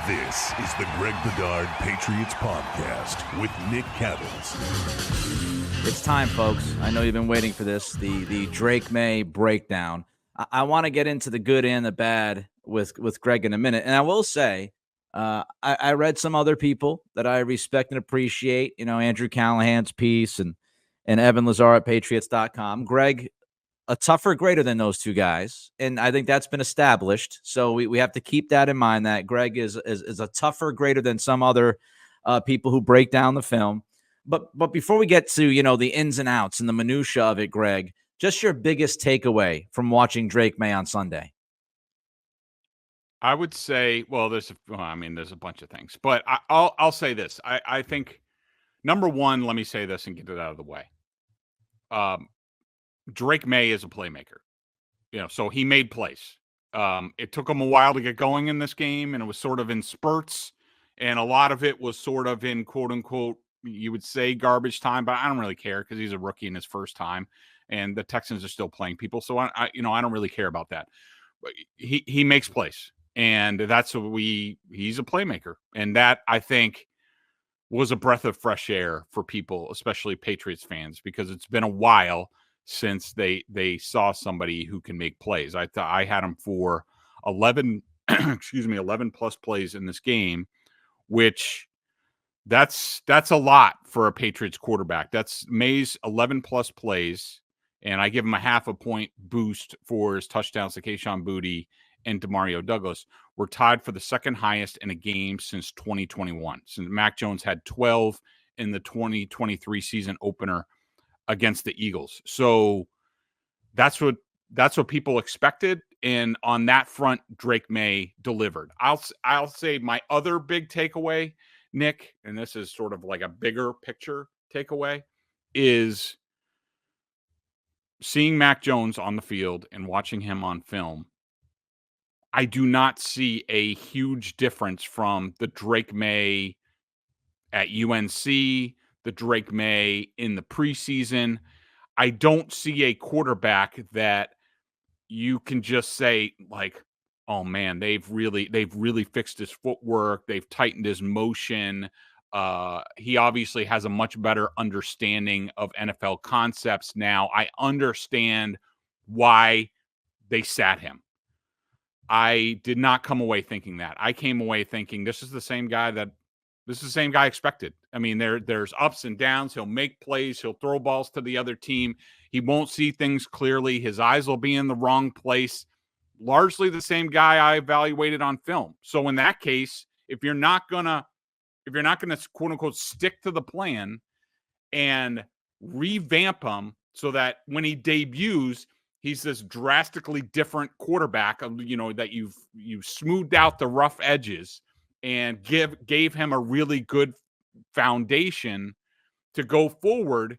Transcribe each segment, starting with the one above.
This is the Greg Bedard Patriots podcast with Nick Cattles. It's time, folks. I know you've been waiting for this, the Drake Maye breakdown. I want to get into the good and the bad with Greg in a minute. And I will say, I read some other people that I respect and appreciate, Andrew Callahan's piece and Evan Lazar at Patriots.com. Greg, a tougher grader than those two guys. And I think that's been established. So we have to keep that in mind, that Greg is a tougher grader than some other people who break down the film. But before we get to, the ins and outs and the minutia of it, Greg, just your biggest takeaway from watching Drake Maye on Sunday. I would say, there's a bunch of things, but I'll say this. I think, number one, let me say this and get it out of the way. Drake Maye is a playmaker, so he made plays. It took him a while to get going in this game, and it was sort of in spurts, and a lot of it was sort of in quote unquote, you would say garbage time, but I don't really care because he's a rookie in his first time, and the Texans are still playing people, so I don't really care about that. But he makes plays, and that's he's a playmaker, and that I think was a breath of fresh air for people, especially Patriots fans, because it's been a while since they saw somebody who can make plays. I had him for 11 plus plays in this game, which that's a lot for a Patriots quarterback. That's Maye's 11 plus plays, and I give him a half a point boost for his touchdowns to Kayshon Boutte and Demario Douglas. We're tied for the second highest in a game since 2021, since Mac Jones had 12 in the 2023 season opener against the Eagles. So that's what people expected, and on that front, Drake Maye delivered. I'll say my other big takeaway, Nick, and this is sort of like a bigger picture takeaway, is seeing Mac Jones on the field and watching him on film. I do not see a huge difference from the Drake Maye at UNC, the Drake Maye in the preseason. I don't see a quarterback that you can just say, like, oh man, they've really fixed his footwork. They've tightened his motion. He obviously has a much better understanding of NFL concepts now. I understand why they sat him. I did not come away thinking that. I came away thinking this is the same guy expected. I mean, there's ups and downs. He'll make plays. He'll throw balls to the other team. He won't see things clearly. His eyes will be in the wrong place. Largely the same guy I evaluated on film. So in that case, if you're not gonna quote unquote stick to the plan and revamp him so that when he debuts, he's this drastically different quarterback, that you've smoothed out the rough edges and gave him a really good foundation to go forward,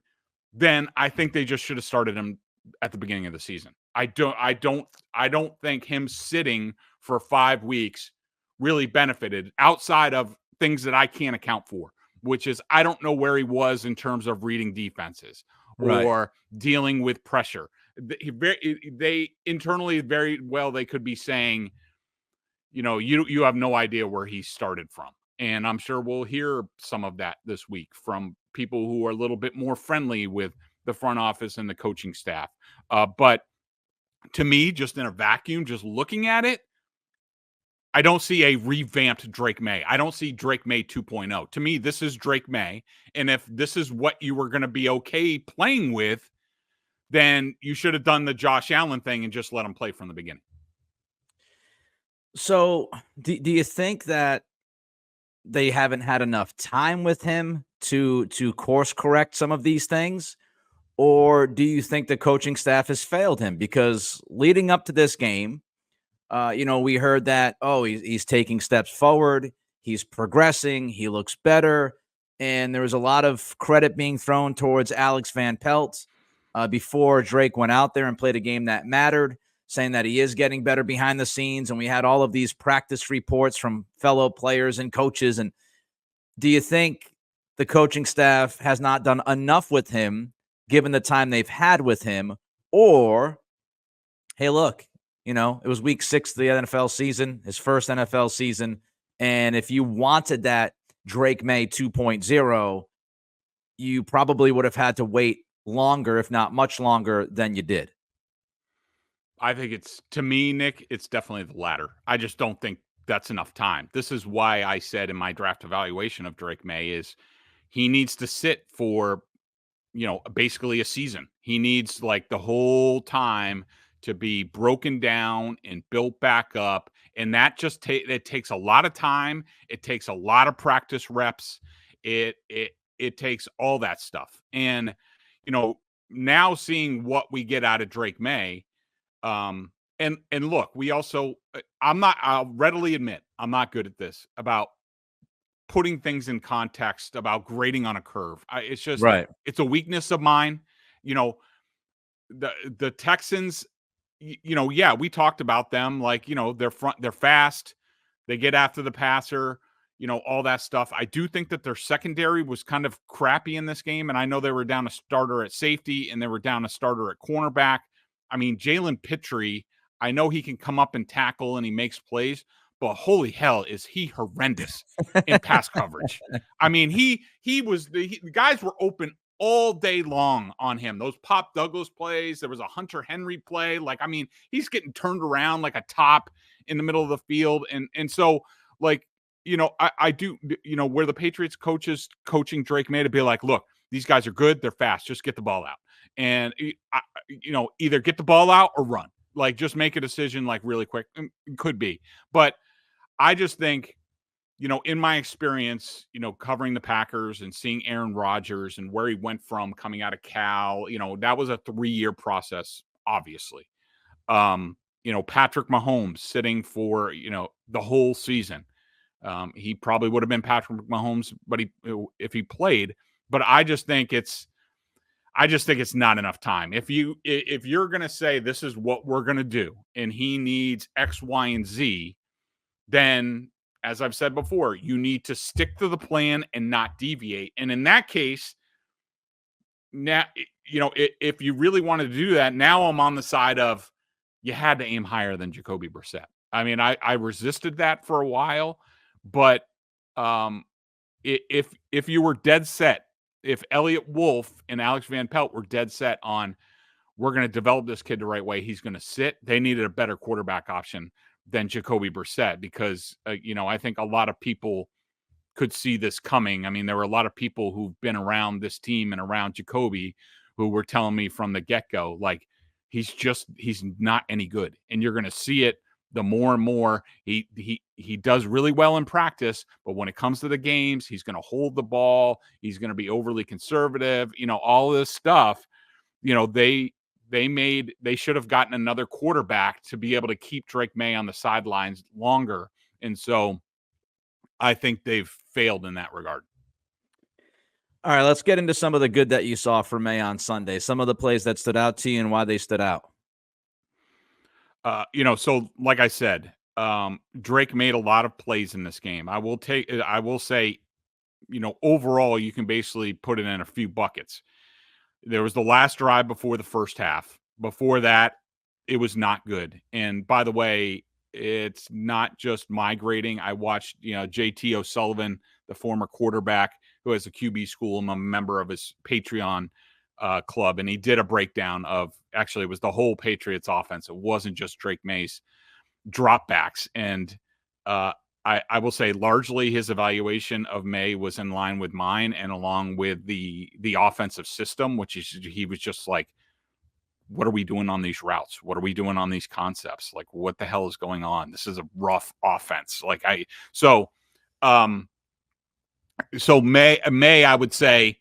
then I think they just should have started him at the beginning of the season. I don't think him sitting for 5 weeks really benefited, outside of things that I can't account for, which is I don't know where he was in terms of reading defenses or dealing with pressure. They internally very well, they could be saying, you have no idea where he started from. And I'm sure we'll hear some of that this week from people who are a little bit more friendly with the front office and the coaching staff. But to me, just in a vacuum, just looking at it, I don't see a revamped Drake Maye. I don't see Drake Maye 2.0. To me, this is Drake Maye. And if this is what you were going to be okay playing with, then you should have done the Josh Allen thing and just let him play from the beginning. So do you think that they haven't had enough time with him to course correct some of these things? Or do you think the coaching staff has failed him? Because leading up to this game, we heard that, he's taking steps forward. He's progressing. He looks better. And there was a lot of credit being thrown towards Alex Van Pelt before Drake went out there and played a game that mattered, saying that he is getting better behind the scenes. And we had all of these practice reports from fellow players and coaches. And do you think the coaching staff has not done enough with him, given the time they've had with him? Or, hey, look, it was week 6 of the NFL season, his first NFL season, And if you wanted that Drake Maye 2.0, you probably would have had to wait longer, if not much longer than you did. I think to me, Nick, it's definitely the latter. I just don't think that's enough time. This is why I said in my draft evaluation of Drake Maye is he needs to sit for, basically a season. He needs like the whole time to be broken down and built back up. And that just it takes a lot of time. It takes a lot of practice reps. It takes all that stuff. And, now seeing what we get out of Drake Maye, and look, we also, I'll readily admit, I'm not good at this about putting things in context, about grading on a curve. It's just, Right. it's a weakness of mine. The Texans, yeah, we talked about them. Like, they're fast. They get after the passer, all that stuff. I do think that their secondary was kind of crappy in this game. And I know they were down a starter at safety and they were down a starter at cornerback. I mean, Jalen Pitre, I know he can come up and tackle and he makes plays, but holy hell, is he horrendous in pass coverage. I mean, the guys were open all day long on him. Those Pop Douglas plays, there was a Hunter Henry play. Like, I mean, he's getting turned around like a top in the middle of the field. And so, like, I do, where the Patriots coaches coaching Drake Maye to be like, look, these guys are good. They're fast. Just get the ball out. And, either get the ball out or run. Like, just make a decision, like, really quick. Could be. But I just think, in my experience, covering the Packers and seeing Aaron Rodgers and where he went from coming out of Cal, that was a 3-year process, obviously. Patrick Mahomes sitting for, the whole season. He probably would have been Patrick Mahomes, but if he played. But I just think it's not enough time. If you're going to say this is what we're going to do and he needs X, Y, and Z, then, as I've said before, you need to stick to the plan and not deviate. And in that case, now, if you really wanted to do that, now I'm on the side of you had to aim higher than Jacoby Brissett. I mean, I resisted that for a while, but if you were dead set, if Elliott Wolf and Alex Van Pelt were dead set on we're going to develop this kid the right way, he's going to sit, they needed a better quarterback option than Jacoby Brissett because, I think a lot of people could see this coming. I mean, there were a lot of people who've been around this team and around Jacoby who were telling me from the get-go, like, he's not any good. And you're going to see it the more and more. He does really well in practice, but when it comes to the games, he's going to hold the ball. He's going to be overly conservative, all this stuff. They should have gotten another quarterback to be able to keep Drake Maye on the sidelines longer. And so I think they've failed in that regard. All right, let's get into some of the good that you saw from Maye on Sunday. Some of the plays that stood out to you and why they stood out. So like I said, Drake made a lot of plays in this game. I will say, overall, you can basically put it in a few buckets. There was the last drive before the first half. Before that, it was not good. And by the way, it's not just my grading. I watched, JT O'Sullivan, the former quarterback who has a QB school. I'm a member of his Patreon club, and he did a breakdown of, actually, it was the whole Patriots offense. It wasn't just Drake Maye's dropbacks. And I will say largely his evaluation of Maye was in line with mine and along with the offensive system, which is he was just like, what are we doing on these routes? What are we doing on these concepts? Like, what the hell is going on? This is a rough offense. So Maye, I would say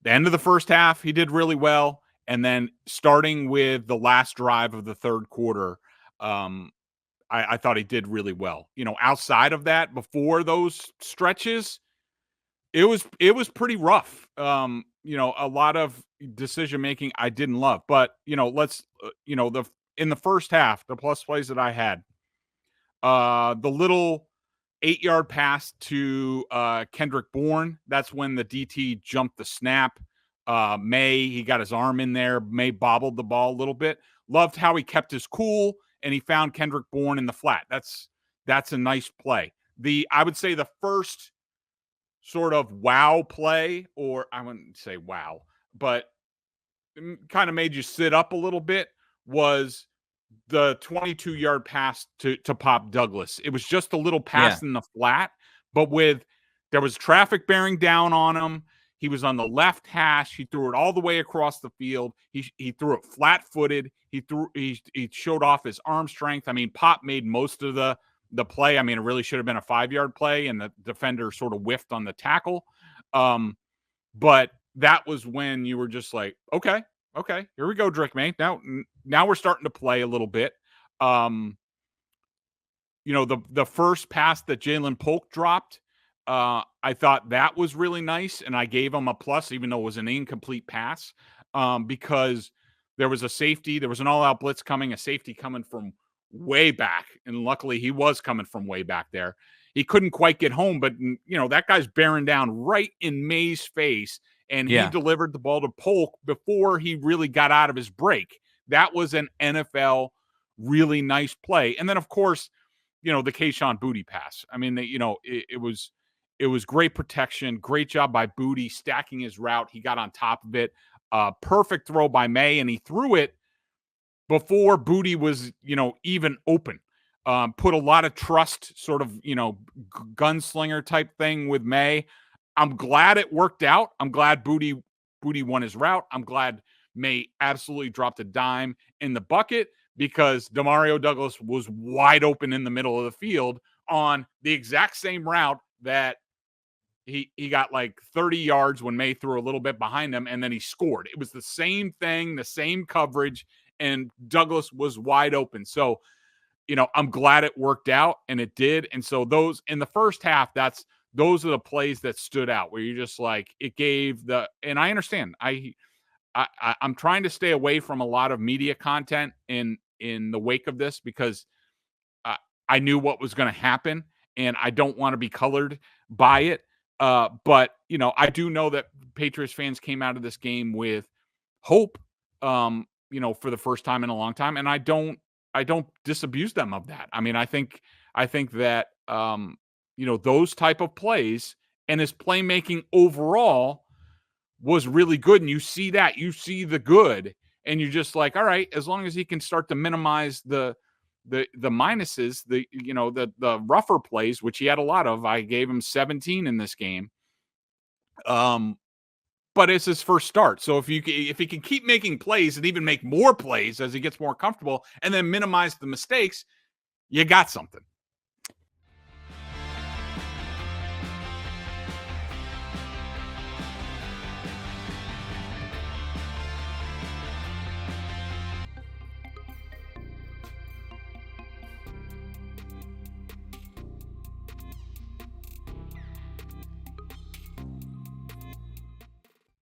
the end of the first half, he did really well. And then starting with the last drive of the third quarter, I thought he did really well. Outside of that, before those stretches, it was pretty rough. A lot of decision making I didn't love, but in the first half, the plus plays that I had, the little 8-yard pass to Kendrick Bourne. That's when the DT jumped the snap. Maye, he got his arm in there. Maye bobbled the ball a little bit. Loved how he kept his cool and he found Kendrick Bourne in the flat. That's a nice play. I would say the first sort of wow play, or I wouldn't say wow, but kind of made you sit up a little bit, was the 22-yard pass to Pop Douglas. It was just a little pass in the flat, but there was traffic bearing down on him. He was on the left hash. He threw it all the way across the field. He threw it flat-footed. He showed off his arm strength. I mean, Pop made most of the play. I mean, it really should have been a 5-yard play, and the defender sort of whiffed on the tackle. But that was when you were just like, okay, here we go, Drake Maye. Now we're starting to play a little bit. The first pass that Jalen Polk dropped, I thought that was really nice, and I gave him a plus, even though it was an incomplete pass, because there was a safety. There was an all-out blitz coming, a safety coming from way back, and luckily he was coming from way back there. He couldn't quite get home, but, that guy's bearing down right in Maye's face, and he delivered the ball to Polk before he really got out of his break. That was an NFL really nice play. And then, of course, the Kayshon Boutte pass. I mean, it was great protection, great job by Boutte stacking his route. He got on top of it. Perfect throw by Maye, and he threw it before Boutte was, even open. Put a lot of trust, sort of, gunslinger type thing with Maye. I'm glad it worked out. I'm glad Boutte won his route. I'm glad Maye absolutely dropped a dime in the bucket, because Demario Douglas was wide open in the middle of the field on the exact same route that he got like 30 yards when Maye threw a little bit behind him, and then he scored. It was the same thing, the same coverage, and Douglas was wide open. So, I'm glad it worked out, and it did. And so those in the first half, those are the plays that stood out, where you're just like, it gave and I understand. I'm trying to stay away from a lot of media content in the wake of this, because I knew what was going to happen, and I don't want to be colored by it. But I do know that Patriots fans came out of this game with hope, for the first time in a long time, and I don't disabuse them of that. I mean, I think that those type of plays and his playmaking overall was really good. And you see the good, and you're just like, all right, as long as he can start to minimize the minuses, the rougher plays, which he had a lot of. I gave him 17 in this game. But it's his first start. So if he can keep making plays and even make more plays as he gets more comfortable, and then minimize the mistakes, you got something.